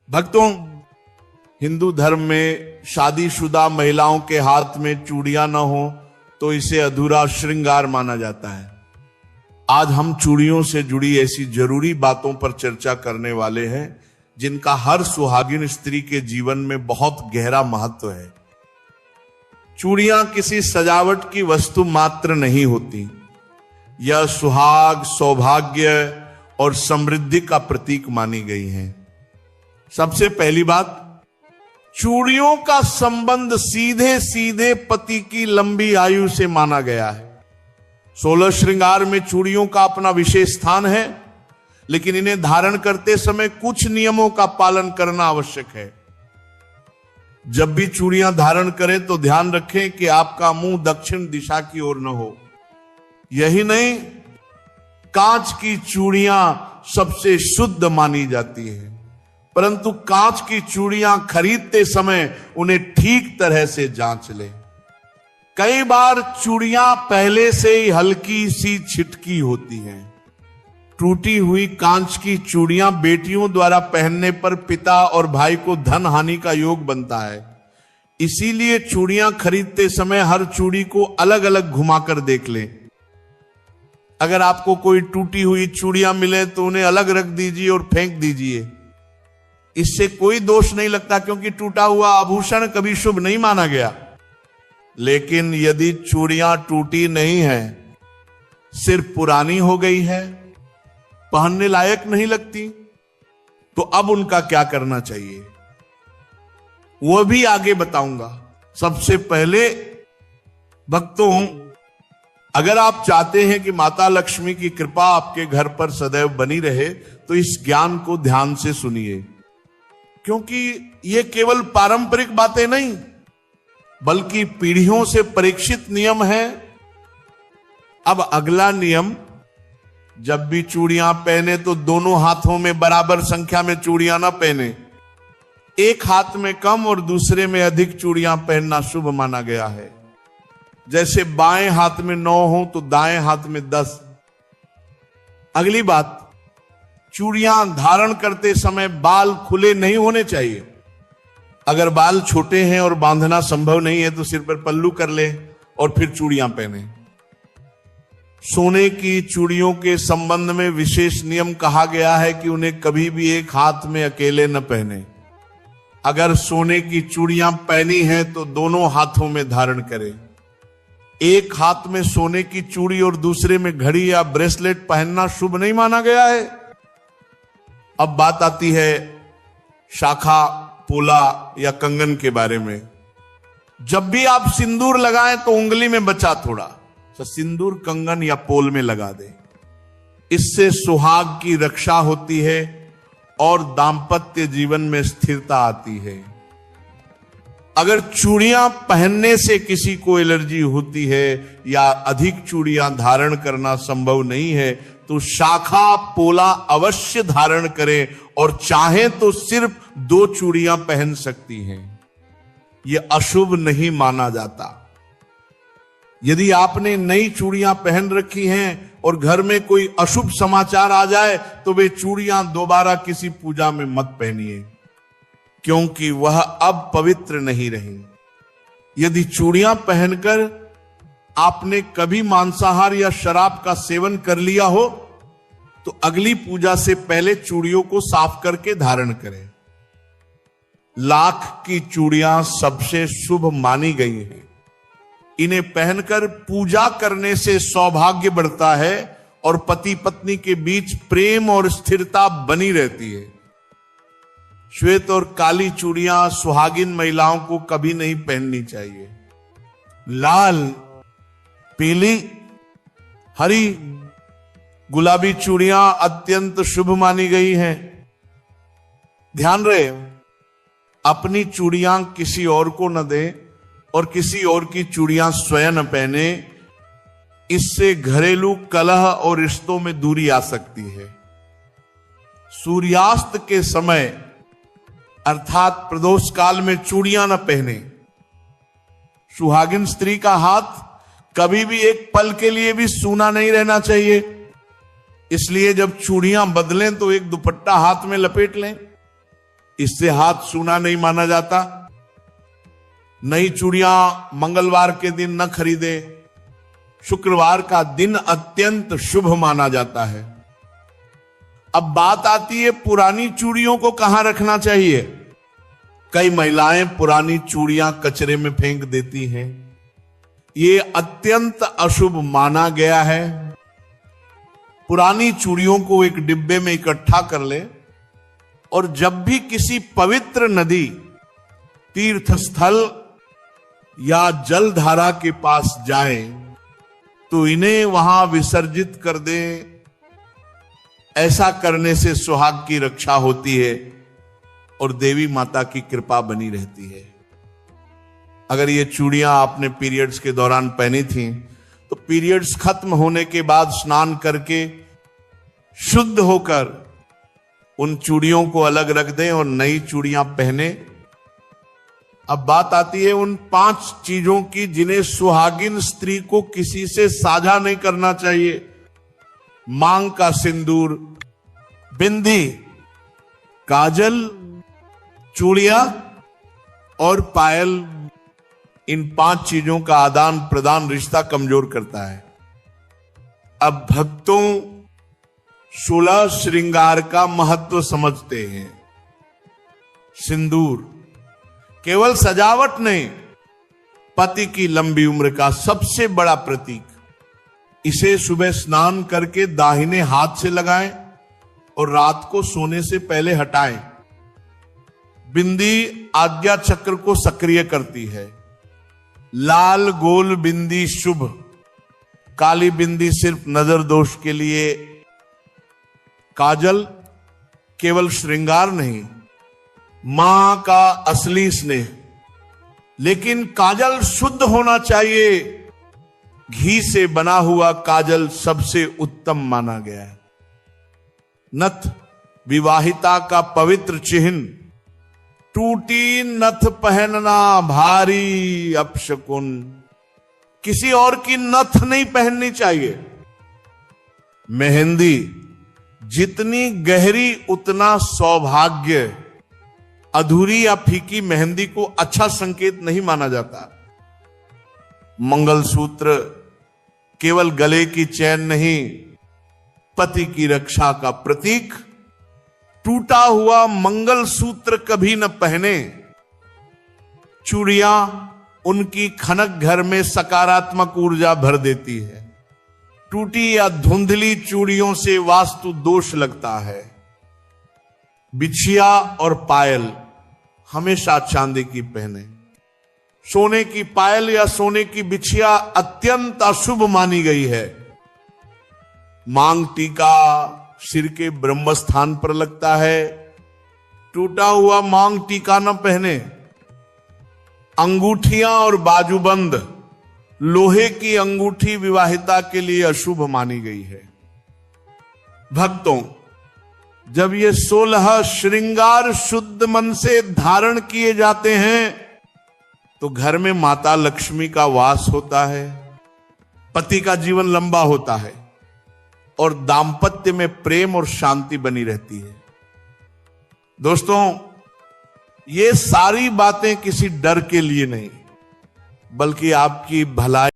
भक्तों, हिंदू धर्म में शादीशुदा महिलाओं के हाथ में चूड़ियां न हो तो इसे अधूरा श्रृंगार माना जाता है। आज हम चूड़ियों से जुड़ी ऐसी जरूरी बातों पर चर्चा करने वाले हैं जिनका हर सुहागिन स्त्री के जीवन में बहुत गहरा महत्व है। चूड़ियां किसी सजावट की वस्तु मात्र नहीं होती, यह सुहाग, सौभाग्य और समृद्धि का प्रतीक मानी गई हैं। सबसे पहली बात, चूड़ियों का संबंध सीधे सीधे पति की लंबी आयु से माना गया है। 16 श्रृंगार में चूड़ियों का अपना विशेष स्थान है, लेकिन इन्हें धारण करते समय कुछ नियमों का पालन करना आवश्यक है। जब भी चूड़ियां धारण करें तो ध्यान रखें कि आपका मुंह दक्षिण दिशा की ओर न हो। यही नहीं, कांच की चूड़ियां सबसे शुद्ध मानी जाती है, परंतु कांच की चूड़ियां खरीदते समय उन्हें ठीक तरह से जांच लें। कई बार चूड़ियां पहले से ही हल्की सी छिटकी होती हैं। टूटी हुई कांच की चूड़ियां बेटियों द्वारा पहनने पर पिता और भाई को धन हानि का योग बनता है। इसीलिए चूड़ियां खरीदते समय हर चूड़ी को अलग अलग घुमाकर देख लें। अगर आपको कोई टूटी हुई चूड़ियां मिले तो उन्हें अलग रख दीजिए और फेंक दीजिए। इससे कोई दोष नहीं लगता, क्योंकि टूटा हुआ आभूषण कभी शुभ नहीं माना गया। लेकिन यदि चूड़ियां टूटी नहीं है, सिर्फ पुरानी हो गई है, पहनने लायक नहीं लगती, तो अब उनका क्या करना चाहिए वो भी आगे बताऊंगा। सबसे पहले भक्तों, अगर आप चाहते हैं कि माता लक्ष्मी की कृपा आपके घर पर सदैव बनी रहे तो इस ज्ञान को ध्यान से सुनिए, क्योंकि ये केवल पारंपरिक बातें नहीं बल्कि पीढ़ियों से परीक्षित नियम है। अब अगला नियम, जब भी चूड़ियां पहने तो दोनों हाथों में बराबर संख्या में चूड़ियां ना पहने। एक हाथ में कम और दूसरे में अधिक चूड़ियां पहनना शुभ माना गया है। जैसे बाएं हाथ में 9 हो तो दाएं हाथ में 10। अगली बात, चूड़ियां धारण करते समय बाल खुले नहीं होने चाहिए। अगर बाल छोटे हैं और बांधना संभव नहीं है तो सिर पर पल्लू कर ले और फिर चूड़ियां पहने। सोने की चूड़ियों के संबंध में विशेष नियम कहा गया है कि उन्हें कभी भी एक हाथ में अकेले न पहने। अगर सोने की चूड़ियां पहनी हैं तो दोनों हाथों में धारण करें। एक हाथ में सोने की चूड़ी और दूसरे में घड़ी या ब्रेसलेट पहनना शुभ नहीं माना गया है। अब बात आती है शाखा, पोला या कंगन के बारे में। जब भी आप सिंदूर लगाएं तो उंगली में बचा थोड़ा तो सिंदूर कंगन या पोल में लगा दें। इससे सुहाग की रक्षा होती है और दांपत्य जीवन में स्थिरता आती है। अगर चूड़ियां पहनने से किसी को एलर्जी होती है या अधिक चूड़ियां धारण करना संभव नहीं है तो शाखा, पोला अवश्य धारण करें और चाहें तो सिर्फ 2 चूड़ियां पहन सकती हैं। यह अशुभ नहीं माना जाता। यदि आपने नई चूड़ियां पहन रखी हैं और घर में कोई अशुभ समाचार आ जाए तो वे चूड़ियां दोबारा किसी पूजा में मत पहनिए, क्योंकि वह अब पवित्र नहीं रही। यदि चूड़ियां पहनकर आपने कभी मांसाहार या शराब का सेवन कर लिया हो तो अगली पूजा से पहले चूड़ियों को साफ करके धारण करें। लाख की चूड़ियां सबसे शुभ मानी गई हैं। इन्हें पहनकर पूजा करने से सौभाग्य बढ़ता है और पति पत्नी के बीच प्रेम और स्थिरता बनी रहती है। श्वेत और काली चूड़ियां सुहागिन महिलाओं को कभी नहीं पहननी चाहिए। लाल, पीली, हरी, गुलाबी चूड़ियां अत्यंत शुभ मानी गई हैं। ध्यान रहे, अपनी चूड़ियां किसी और को न दें और किसी और की चूड़ियां स्वयं न पहने। इससे घरेलू कलह और रिश्तों में दूरी आ सकती है। सूर्यास्त के समय अर्थात प्रदोष काल में चूड़ियां न पहने। सुहागिन स्त्री का हाथ कभी भी एक पल के लिए भी सूना नहीं रहना चाहिए। इसलिए जब चूड़ियां बदलें तो एक दुपट्टा हाथ में लपेट लें। इससे हाथ सूना नहीं माना जाता। नई चूड़ियां मंगलवार के दिन न खरीदे। शुक्रवार का दिन अत्यंत शुभ माना जाता है। अब बात आती है पुरानी चूड़ियों को कहां रखना चाहिए। कई महिलाएं पुरानी चूड़ियां कचरे में फेंक देती हैं। ये अत्यंत अशुभ माना गया है। पुरानी चूड़ियों को एक डिब्बे में इकट्ठा कर ले और जब भी किसी पवित्र नदी, तीर्थ स्थल या जलधारा के पास जाए तो इन्हें वहां विसर्जित कर दे। ऐसा करने से सुहाग की रक्षा होती है और देवी माता की कृपा बनी रहती है। अगर ये चूड़ियां आपने पीरियड्स के दौरान पहनी थी तो पीरियड्स खत्म होने के बाद स्नान करके शुद्ध होकर उन चूड़ियों को अलग रख दें और नई चूड़ियां पहने। अब बात आती है उन 5 चीजों की जिन्हें सुहागिन स्त्री को किसी से साझा नहीं करना चाहिए। मांग का सिंदूर, बिंदी, काजल, चूड़ियां और पायल, इन 5 चीजों का आदान प्रदान रिश्ता कमजोर करता है। अब भक्तों 16 श्रृंगार का महत्व समझते हैं। सिंदूर केवल सजावट नहीं, पति की लंबी उम्र का सबसे बड़ा प्रतीक। इसे सुबह स्नान करके दाहिने हाथ से लगाएं और रात को सोने से पहले हटाएं। बिंदी आज्ञा चक्र को सक्रिय करती है। लाल गोल बिंदी शुभ, काली बिंदी सिर्फ नजर दोष के लिए। काजल केवल श्रृंगार नहीं, मां का असली स्नेह। लेकिन काजल शुद्ध होना चाहिए। घी से बना हुआ काजल सबसे उत्तम माना गया है। नथ विवाहिता का पवित्र चिन्ह। टूटी नथ पहनना भारी अपशकुन। किसी और की नथ नहीं पहननी चाहिए। मेहंदी जितनी गहरी उतना सौभाग्य। अधूरी या फीकी मेहंदी को अच्छा संकेत नहीं माना जाता। मंगलसूत्र केवल गले की चैन नहीं, पति की रक्षा का प्रतीक। टूटा हुआ मंगलसूत्र कभी न पहने। चूड़ियां उनकी खनक घर में सकारात्मक ऊर्जा भर देती है। टूटी या धुंधली चूड़ियों से वास्तु दोष लगता है। बिछिया और पायल हमेशा चांदी की पहने। सोने की पायल या सोने की बिछिया अत्यंत अशुभ मानी गई है। मांग टीका सिर के ब्रह्म स्थान पर लगता है। टूटा हुआ मांग टीका न पहने। अंगूठियां और बाजूबंद, लोहे की अंगूठी विवाहिता के लिए अशुभ मानी गई है। भक्तों, जब ये 16 श्रृंगार शुद्ध मन से धारण किए जाते हैं तो घर में माता लक्ष्मी का वास होता है। पति का जीवन लंबा होता है और दांपत्य में प्रेम और शांति बनी रहती है। दोस्तों, ये सारी बातें किसी डर के लिए नहीं, बल्कि आपकी भलाई